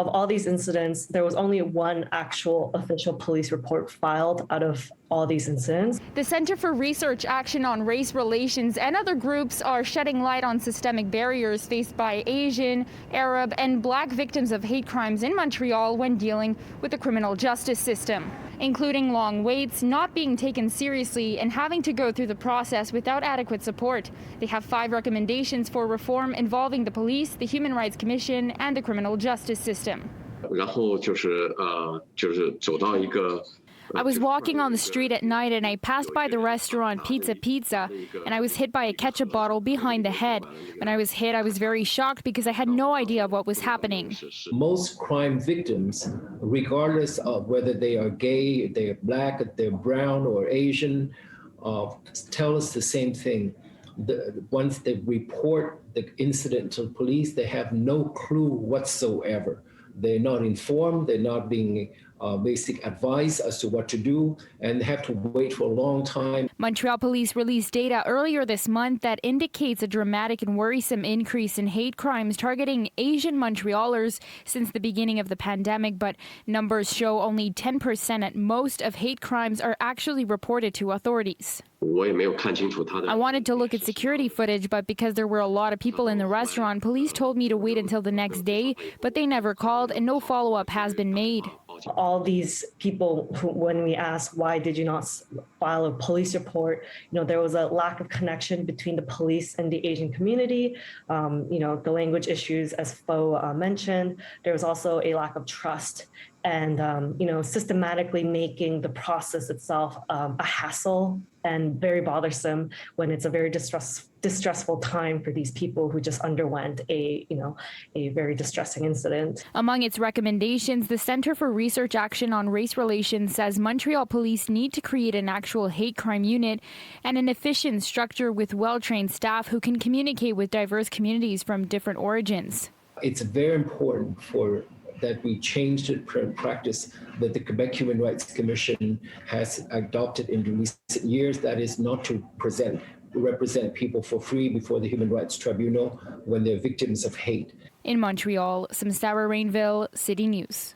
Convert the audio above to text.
of all these incidents, there was only one actual official police report filed out of all these incidents. The Center for Research Action on Race Relations and other groups are shedding light on systemic barriers faced by Asian, Arab, and Black victims of hate crimes in Montreal when dealing with the criminal justice system, including long waits, not being taken seriously, and having to go through the process without adequate support. They have 5 recommendations for reform involving the police, the Human Rights Commission, and the criminal justice system. I was walking on the street at night and I passed by the restaurant Pizza, and I was hit by a ketchup bottle behind the head. When I was hit, I was very shocked because I had no idea what was happening. Most crime victims, regardless of whether they are gay, they're Black, they're brown or Asian, tell us the same thing. Once they report the incident to the police, they have no clue whatsoever. They're not informed, they're not being basic advice as to what to do, and they have to wait for a long time. Montreal police released data earlier this month that indicates a dramatic and worrisome increase in hate crimes targeting Asian Montrealers since the beginning of the pandemic, but numbers show only 10% at most of hate crimes are actually reported to authorities. I wanted to look at security footage, but because there were a lot of people in the restaurant, police told me to wait until the next day, but they never called and no follow-up has been made. All these people who, when we asked why did you not file a police report, there was a lack of connection between the police and the Asian community. The language issues, as Pho mentioned, there was also a lack of trust and, systematically making the process itself a hassle and very bothersome when it's a very distressful time for these people who just underwent a very distressing incident. Among its recommendations, the Center for Research Action on Race Relations says Montreal police need to create an actual hate crime unit and an efficient structure with well-trained staff who can communicate with diverse communities from different origins. It's very important that we change the practice that the Quebec Human Rights Commission has adopted in recent years, that is not to represent people for free before the Human Rights Tribunal when they're victims of hate. In Montreal, Samsara Rainville, City News.